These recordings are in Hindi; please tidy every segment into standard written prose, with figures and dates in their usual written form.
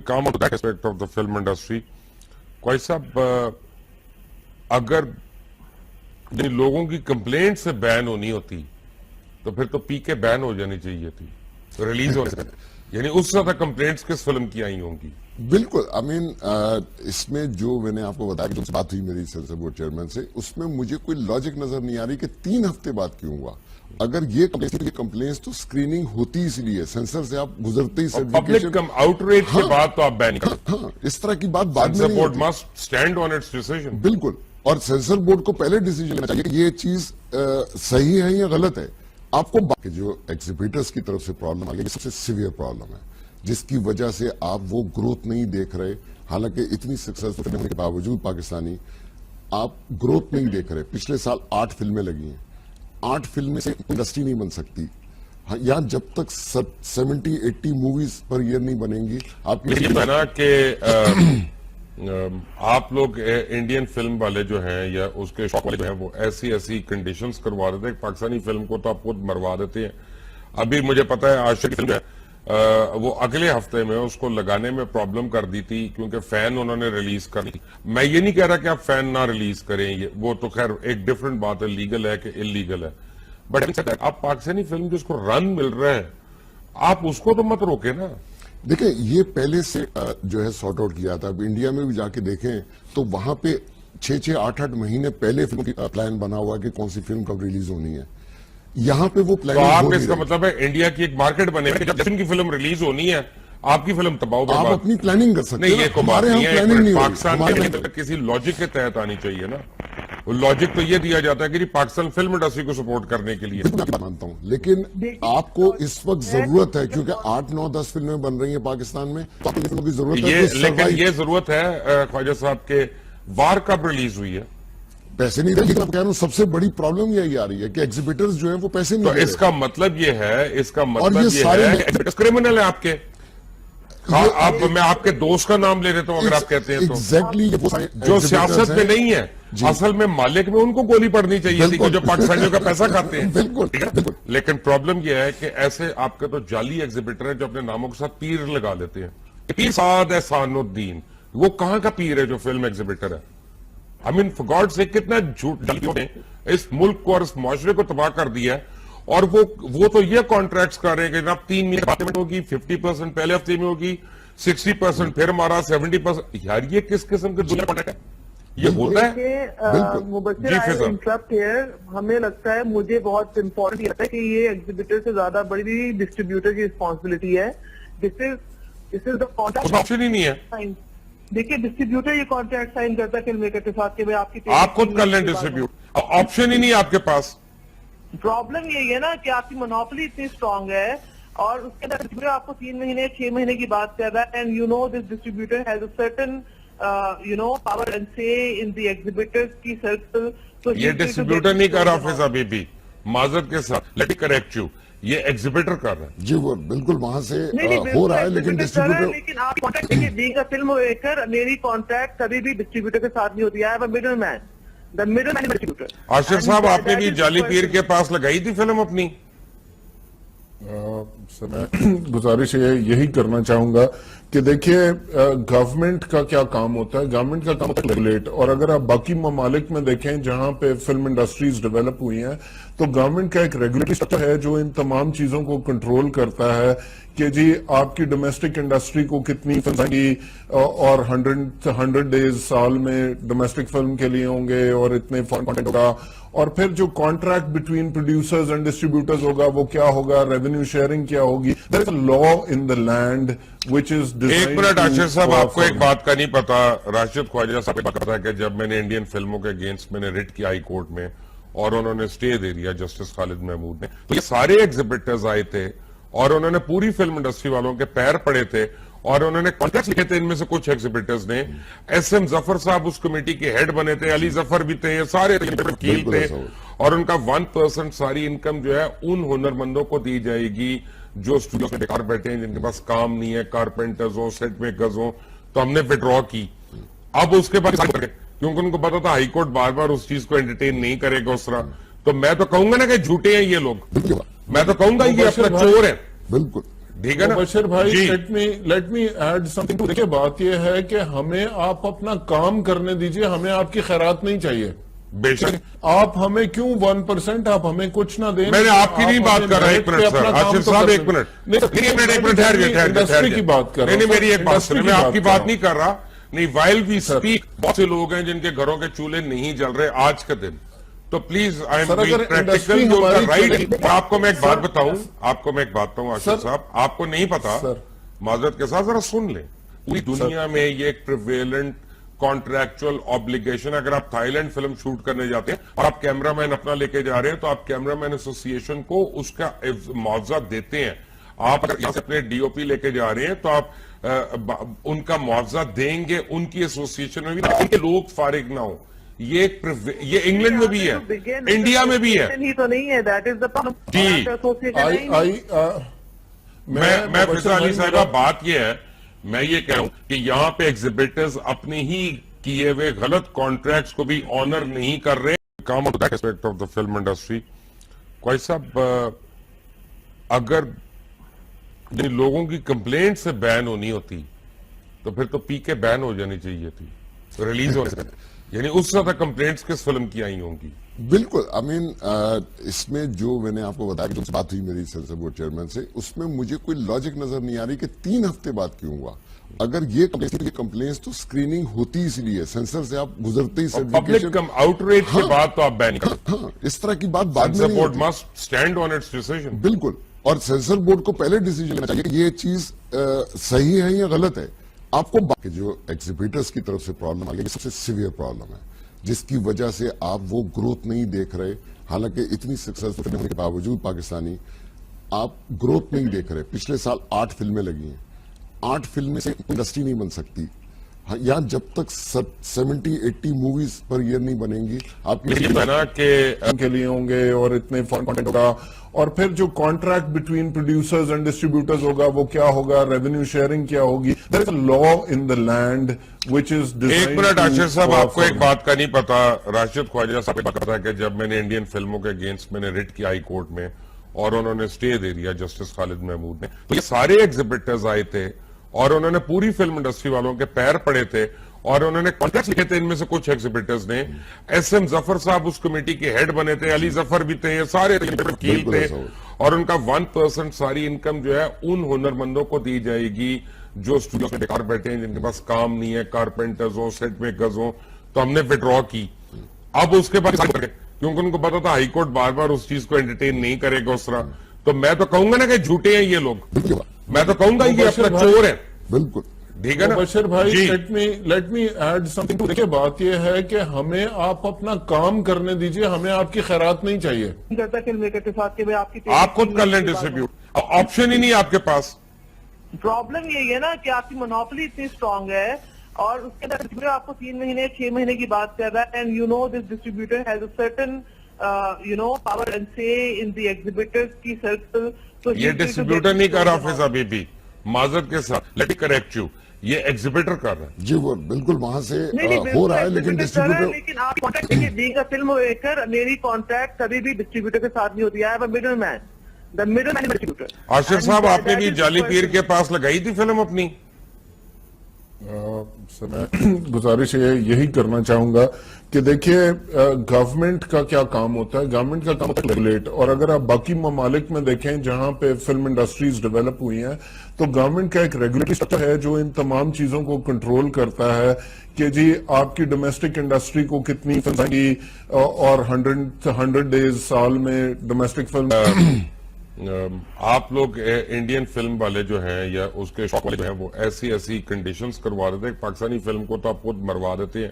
come on to that aspect of the film industry. क्वाइस साहब, अगर जिन लोगों की कंप्लेंट से बैन होनी होती तो फिर तो पी के बैन हो जानी चाहिए थी रिलीज होने से, यानी उससे ज्यादा कंप्लेंट्स किस फिल्म की आई होंगी? बिल्कुल, आई मीन इसमें जो मैंने आपको बताया कि तुमसे बात हुई मेरी सेंसर बोर्ड चेयरमैन से, उसमें मुझे कोई लॉजिक नजर नहीं आ रही कि 3 हफ्ते बाद क्यों हुआ। अगर ये कंप्लेंट्स तो स्क्रीनिंग होती इसलिए सेंसर से आप गुजरते ही पब्लिक आउटरीच के बाद तो आप बैन कर, हाँ, इस तरह की बात बाद में sensor board must stand on it's decision. बिल्कुल, और सेंसर बोर्ड को पहले डिसीजन लेना चाहिए कि ये चीज सही है या गलत है। आपको बाकी जो एग्जिबिटर्स की तरफ से प्रॉब्लम आ गई, सबसे सीवियर प्रॉब्लम है, जिसकी वजह से आप वो ग्रोथ नहीं देख रहे। हालांकि इतनी सक्सेसफुल होने के बावजूद पाकिस्तानी आप ग्रोथ नहीं देख रहे। पिछले साल 8 फिल्में लगी हैं, 8 फिल्में से इंडस्ट्री नहीं बन सकती। यहाँ जब तक 70-80 मूवीज पर ईयर नहीं बनेंगी आपकी बना के आप लोग इंडियन फिल्म वाले जो हैं या उसके शौक वाले जो हैं वो ऐसी ऐसी कंडीशंस करवा देते हैं पाकिस्तानी फिल्म को, तो आप खुद मरवा देते हैं। अभी मुझे पता है आशिक फिल्म है वो अगले हफ्ते में उसको लगाने में प्रॉब्लम कर दी थी क्योंकि फैन उन्होंने रिलीज कर दी। मैं ये नहीं कह रहा कि आप फैन ना रिलीज करें, ये वो तो खैर एक डिफरेंट बात है, लीगल है कि इलीगल है, बट आप पाकिस्तानी फिल्म जिसको रन मिल रहा है आप उसको तो मत रोके ना। देखिए, ये पहले से जो है सॉर्ट आउट किया था। अब इंडिया में भी जाके देखें तो वहां पे 6-6, 8-8 महीने पहले फिल्म की प्लान बना हुआ है कि कौन सी फिल्म कब रिलीज होनी है। यहाँ पे वो प्लान, तो आप इसका मतलब है इंडिया की एक मार्केट बनेगी, जब फिल्म की फिल्म रिलीज होनी है आपकी फिल्म तबाह, आप अपनी प्लानिंग कर सकते हैं। नहीं, ये हमारे यहाँ प्लानिंग नहीं पाकिस्तान के किसी लॉजिक के तहत आनी चाहिए ना। वो लॉजिक तो ये दिया जाता है कि पाकिस्तान फिल्म इंडस्ट्री को सपोर्ट करने के लिए। मानता हूँ, लेकिन आपको इस वक्त जरूरत है क्योंकि 8, 9, 10 फिल्में बन रही है पाकिस्तान में, तो आपको फिल्मों की जरूरत है। लेकिन ये जरूरत है ख्वाजा साहब के वार कब रिलीज हुई है? पैसे नहीं दे, लेकिन मैं कह रहा हूँ सबसे बड़ी प्रॉब्लम यही आ रही है कि एग्जिबिटर्स जो है वो पैसे नहीं दे रहे। इसका मतलब ये है, इसका मतलब ये है क्रिमिनल है आपके। आप, मैं आपके दोस्त का नाम ले लेता हूं अगर आप कहते हैं तो। एग्जैक्टली, जो सियासत में नहीं है, असल में मालिक में उनको गोली पड़नी चाहिए थी जो पाकिस्तानियों का पैसा खाते हैं। बिल्कुल। लेकिन प्रॉब्लम यह है कि ऐसे आपके तो जाली एग्जिबिटर हैं जो अपने नामों के साथ पीर लगा लेते हैं। पीर साद एहसानुद्दीन, वो कहां का पीर है जो फिल्म एग्जिबिटर है? आई मीन फॉर गॉड से कितना झूठ ने इस मुल्क को और इस मुआशरे को तबाह कर दिया है। और वो तो ये कॉन्ट्रैक्ट्स कर रहे हैं कि जनाब 3 महीने बाद होगी, 50% पहले हफ्ते में होगी, 60% फिर हमारा 70%। यार ये किस किस्म के दुनिया कॉन्ट्रैक्ट है? ये होता है? मुबशिर इंटरप्ट हियर, हमें लगता है, मुझे बहुत इंपॉर्टेंट लगता है कि ये एग्जीबिटर से ज्यादा बड़ी डिस्ट्रीब्यूटर की रिस्पॉन्सिबिलिटी है। This is the contract, option ही नहीं है। देखिए, डिस्ट्रीब्यूटर ये कॉन्ट्रैक्ट साइन करता है फिल्म मेकर के साथ कि भाई आपकी आप खुद कर लें डिस्ट्रीब्यूट, ऑप्शन ही नहीं है आपके पास। प्रॉब्लम यही है ना कि आपकी मोनोपोली इतनी स्ट्रांग है और उसके अंदर डिस्ट्रीब्यूटर आपको 3 महीने 6 महीने की बात कर रहा है, and you know this distributor has a certain power and से इन द एग्जिबिटर्स की सर्कल। तो ये डिस्ट्रीब्यूटर नहीं कर रहा ऑफिस अभी भी, माजरत के साथ, लेट मी करेक्ट यू, ये एग्जिबिटर कर रहा है। जी, वो बिल्कुल वहां से हो रहा है, लेकिन डिस्ट्रीब्यूटर, लेकिन आप कॉन्ट्रैक्ट देखिए, बीइंग अ फिल्म मेकर, मेरी कॉन्ट्रैक्ट कभी भी डिस्ट्रीब्यूटर के साथ नहीं होती है। I am a middle man, the middle man distributor. Asif साहब, आपने भी जाली पीर के पास लगाई थी फिल्म अपनी? सर, मैं गुजारिश यही करना चाहूंगा कि देखिए, गवर्नमेंट का क्या काम होता है। गवर्नमेंट का काम होता है रेगुलेट, और अगर आप बाकी ममालिक में देखें जहां पे फिल्म इंडस्ट्रीज डेवलप हुई हैं, तो गवर्नमेंट का एक रेगुलेटरी स्ट्रक्चर है जो इन तमाम चीजों को कंट्रोल करता है कि जी आपकी डोमेस्टिक इंडस्ट्री को कितनी फिल्म आएगी, और 100 डेज साल में डोमेस्टिक फिल्म के लिए होंगे और इतने कंटेंट होगा, और फिर जो contract between producers and distributors होगा वो क्या होगा, रेवेन्यू शेयरिंग क्या होगी। There is a law in the land which is designed. एक मिनट आशिफ साहब, आपको एक बात का नहीं पता, राशिद ख्वाजा साहब को पता है कि जब मैंने इंडियन फिल्मों के अगेंस्ट मैंने रिट किया हाई कोर्ट में और उन्होंने स्टे दे दिया जस्टिस खालिद महमूद ने, तो ये सारे एग्जिबिटर्स आए थे और उन्होंने पूरी फिल्म इंडस्ट्री वालों के पैर पड़े थे और उन्होंने कॉन्ट्रैक्ट लिखे थे। इनमें से कुछ एग्जिबिटर्स ने, एसएम जफर साहब उस कमेटी के हेड बने थे, अली जफर भी थे, ये सारे वकील थे, और उनका 1% सारी इनकम जो है उन हुनरमंदों को दी जाएगी जो स्टूडियो में बेकार बैठे हैं, जिनके पास काम नहीं है, कारपेंटर्स हो, सेट मेकर्स हो। तो हमने विड्रॉ की। अब उसके बाद क्योंकि उनको पता था हाईकोर्ट बार बार उस चीज को एंटरटेन नहीं करेगा उस तरह, तो मैं तो कहूंगा ना कि झूठे हैं ये लोग, मैं तो कहूंगा ये अपना चोर है। बिल्कुल, ठीक है ना बशीर भाई, जी। Let me add something. देखिए, बात यह है कि हमें आप अपना काम करने दीजिए, हमें आपकी खैरात नहीं चाहिए। बेशक आप हमें क्यों 1%, आप हमें कुछ ना दें। मैंने आपकी नहीं आप बात हमें कर रहा, एक मेरिट पे मिनट सर, अपना काम आशिफ तो साहब कर एक मिनट, नहीं, नहीं मिनट, एक मिनट, ठहर गए इंडस्ट्री की बात कर रहा नहीं, हूं, मेरी एक बात इंडस्ट्री सुनिए, की मैं आपकी बात कर नहीं कर रहा। नहीं, वाइल वी सर। स्पीक, बहुत से लोग हैं जिनके घरों के चूल्हे नहीं जल रहे आज के दिन, तो प्लीज आई एम सर, अगर प्रैक्टिकल इंडस्ट्री जो हमारी राइट। चले- आपको मैं एक बात सर, बताऊं, आपको मैं एक बात बताऊं आशिफ सर, साहब, आपको नहीं पता, सर। माजरत के साथ जरा सुन ले, पूरी दुनिया में ये एक प्रिवेलेंट कॉन्ट्रैक्चुअल ऑब्लिगेशन, अगर आप थाईलैंड फिल्म शूट करने जाते हैं और आप कैमरामैन अपना लेके जा रहे हैं, तो आप कैमरामैन एसोसिएशन को उसका मुआवजा देते हैं। आप अगर यहाँ से अपने डीओपी लेके जा रहे हैं तो आप उनका मुआवजा देंगे, उनकी एसोसिएशन में भी, उनके लोग फारिग ना हो। ये इंग्लैंड में भी है, इंडिया में भी है ही तो नहीं है, that is the G. Association. मैं फिजा अली साहिबा, बात यह है, मैं ये कह रहा हूं कि यहाँ पे एग्जिबिटर्स अपने ही किए हुए गलत कॉन्ट्रैक्ट्स को भी ऑनर नहीं कर रहे। काम of that aspect of the film industry, कोई साहब, अगर जिन लोगों की कंप्लेंट से बैन होनी होती तो फिर तो पी के बैन हो जानी चाहिए थी रिलीज होने से, यानी उससे ज्यादा कंप्लेंट्स किस फिल्म की आई होंगी। बिल्कुल, आई मीन इसमें जो मैंने आपको बताया कि तुमसे बात हुई मेरी सेंसर बोर्ड चेयरमैन से, उसमें मुझे कोई लॉजिक नजर नहीं आ रही कि 3 हफ्ते बाद क्यों हुआ। अगर ये कंप्लेंट्स तो स्क्रीनिंग होती इसलिए, सेंसर से आप गुजरते ही पब्लिक सर्टिफिकेशन, आउटरीच के बाद तो आप बैन कर, हाँ, इस तरह की बात बाद में सेंसर नहीं बोर्ड होती। Must stand on it's decision. बिल्कुल, और सेंसर बोर्ड को पहले डिसीजन लेना चाहिए कि ये चीज सही है या गलत है। आपको बाकी जो एग्जिबिटर्स की तरफ से प्रॉब्लम आ गई, ये सबसे सीवियर प्रॉब्लम है, जिसकी वजह से आप वो ग्रोथ नहीं देख रहे। हालांकि इतनी सक्सेसफुल होने के बावजूद पाकिस्तानी आप ग्रोथ नहीं देख रहे। पिछले साल 8 फिल्में लगी हैं, 8 फिल्में से इंडस्ट्री नहीं बन सकती। हाँ, यहाँ जब तक 70-80 मूवीज पर ईयर नहीं बनेंगी आपकी बना के लिए होंगे और इतने फॉरेन कंटेंट होगा, और फिर जो contract between producers and distributors होगा वो क्या होगा, रेवेन्यू शेयरिंग क्या होगी। There is a law in the land which is एक मिनट राशिद साहब, आपको एक बात का नहीं पता, राशिद ख्वाजा साहब को पता है कि जब मैंने इंडियन फिल्मों के अगेंस्ट मैंने रिट किया हाई कोर्ट में और उन्होंने स्टे दे दिया जस्टिस खालिद महमूद ने, तो ये सारे एग्जिबिटर्स आए थे और उन्होंने पूरी फिल्म इंडस्ट्री वालों के पैर पड़े थे और उन्होंने कॉन्ट्रैक्ट लिखे थे। इनमें से कुछ एग्जिबिटर्स ने, एसएम जफर साहब उस कमेटी के हेड बने थे, अली जफर भी थे, ये सारे वकील थे, और उनका 1% सारी इनकम जो है उन हुनरमंदों को दी जाएगी जो स्टूडियो में बेकार बैठे हैं, जिनके पास काम नहीं है, कारपेंटर्स हो, सेट मेकर्स हो। तो हमने विड्रॉ की। अब उसके बाद क्योंकि उनको पता था हाईकोर्ट बार बार उस चीज को एंटरटेन नहीं करेगा उस तरह, तो मैं तो कहूंगा ना कि झूठे हैं ये लोग, मैं तो कहूंगा ये अपना चोर है। बिल्कुल ठीक है ना बशीर भाई, जी। Let me add something. देखिए, बात यह है कि हमें आप अपना काम करने दीजिए, हमें आपकी खैरात नहीं चाहिए। करता फिल्म मेकर के साथ कि भाई आपकी आप खुद कर लें डिस्ट्रीब्यूट, ऑप्शन ही नहीं है आपके पास। प्रॉब्लम यही है ना कि आपकी मोनोपोली इतनी स्ट्रांग है और उसके अंदर डिस्ट्रीब्यूटर आपको 3 महीने 6 महीने की बात कर रहा है, and you know this distributor has a certain power and से इन द एग्जिबिटर्स की सर्कल। तो ये डिस्ट्रीब्यूटर नहीं कर रहा फिजा बीबी, माजरत के साथ, लेट मी करेक्ट यू, ये एग्जिबिटर कर रहा है। जी, वो बिल्कुल वहां से नहीं, हो रहा है, लेकिन डिस्ट्रीब्यूटर, लेकिन आप कॉन्ट्रैक्ट देखिए, बीइंग अ फिल्म मेकर, मेरी कॉन्ट्रैक्ट कभी भी डिस्ट्रीब्यूटर के साथ नहीं होती है। I am a middle man, the middle man distributor. Asif साहब, आपने भी जाली पीर के पास लगाई थी फिल्म अपनी? सर, मैं गुजारिश यही करना चाहूंगा कि देखिए, गवर्नमेंट का क्या काम होता है, गवर्नमेंट का काम होता है रेगुलेट। और अगर आप बाकी ममालिक में देखें जहां पे फिल्म इंडस्ट्रीज डेवलप हुई हैं, तो गवर्नमेंट का एक रेगुलेटरी स्ट्रक्चर है जो इन तमाम चीजों को कंट्रोल करता है कि जी आपकी डोमेस्टिक इंडस्ट्री को कितनी फिल्म आएगी, और 100 डेज साल में डोमेस्टिक फिल्म। आप लोग इंडियन फिल्म वाले जो हैं या उसके शौक वाले जो हैं वो ऐसी ऐसी कंडीशंस करवा देते हैं, पाकिस्तानी फिल्म को तो आप खुद मरवा देते हैं।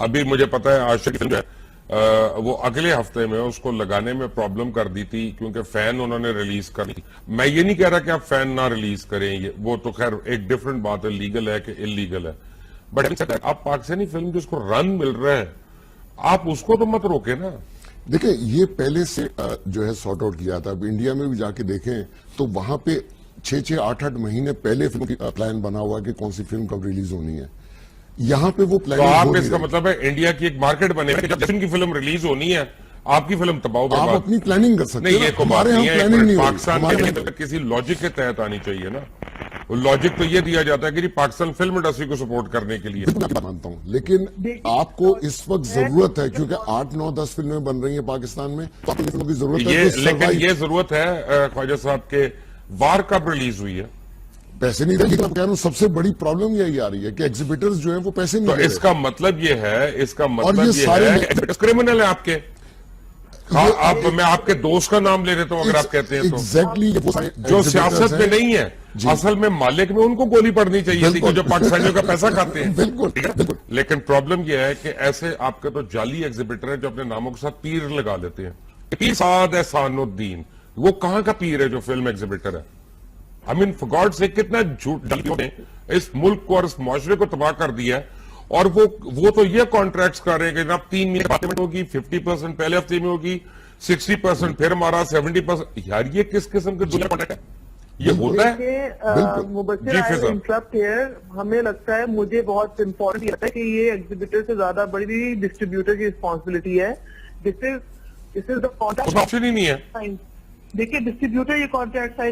अभी मुझे पता है आशिक फिल्म जो है वो अगले हफ्ते में उसको लगाने में प्रॉब्लम कर दी थी क्योंकि फैन उन्होंने रिलीज कर दी। मैं ये नहीं कह रहा कि आप फैन ना रिलीज करें, ये वो तो खैर एक डिफरेंट बात है, लीगल है कि इलीगल है, बट आप पाकिस्तानी फिल्म जिसको रन मिल रहा है आप उसको तो मत रोके ना। देखिए, ये पहले से जो है सॉर्ट आउट किया था। अब इंडिया में भी जाके देखें तो वहां पे 6-6, 8-8 महीने पहले फिल्म की प्लान बना हुआ है कि कौन सी फिल्म कब रिलीज होनी है। यहाँ पे वो प्लान तो आप इसका मतलब है इंडिया की एक मार्केट बनेगी, जब जिनकी फिल्म रिलीज होनी है आपकी फिल्म तबाह आप बर्बाद। अपनी प्लानिंग कर सकते नहीं, हैं ये ना। को बात हमारे नहीं यहाँ है। प्लानिंग नहीं होगी। पाकिस्तान हमारे के यहाँ- लिए किसी लॉजिक के तहत आनी चाहिए ना। वो लॉजिक तो ये दिया जाता है कि जी पाकिस्तान फिल्म इंडस्ट्री को सपोर्ट करने के लिए। बिल्कुल मैं मानता हूं, लेकिन देखिए, आपको इस वक्त जरूरत है, क्योंकि 8, 9, 10 फिल्में बन रही हैं पाकिस्तान में, तो आपको फिल्मों की जरूरत है ये तो लेकिन survive- ये जरूरत है ख्वाजा साहब के वार कब रिलीज हुई है? पैसे नहीं दे रहे। मैं कह रहा हूं सबसे बड़ी प्रॉब्लम यही आ रही है कि एग्जीबिटर्स जो है वो पैसे नहीं तो दे रहे। इसका मतलब ये है, इसका मतलब ये ये सारे है लोग- कि क्रिमिनल है आपके। हाँ, आप मैं आपके दोस्त का नाम ले लेता हूं अगर आप कहते हैं तो। एग्जैक्टली जो सियासत में नहीं है, असल में मालिक में उनको गोली पड़नी चाहिए थी, कि जो पाकिस्तानियों का पैसा खाते हैं। बिल्कुल ठीक है? बिल्कुल। लेकिन प्रॉब्लम यह है कि ऐसे आपके तो जाली एग्जिबिटर हैं जो अपने नामों के साथ पीर लगा लेते हैं। पीर साद एहसानुद्दीन, वो कहां का पीर है जो फिल्म एग्जिबिटर है? आई मीन फॉर गॉड से कितना झूठ जालियों ने इस मुल्क को और इस मुआशरे को तबाह कर दिया है। और वो तो ये कॉन्ट्रैक्ट्स कर रहे हैं कि जनाब 3 महीने बाद होगी, 50% पहले हफ्ते में होगी, 60% फिर हमारा 70%। यार ये किस किस्म के दुनिया कॉन्ट्रैक्ट है? ये होता है? बिल्कुल। मुबश्शिर, जी, आई फिजा। Interrupt here. हमें लगता है, मुझे बहुत इंपॉर्टेंट लगता है कि ये एग्जीबिटर से ज्यादा बड़ी डिस्ट्रीब्यूटर की रिस्पॉन्सिबिलिटी है। दिस इज द उसमें कॉन्ट्रैक्ट ऑप्शन ही नहीं है। साइन। देखिए, डिस्ट्रीब्यूटर ये कॉन्ट्रैक्ट साइन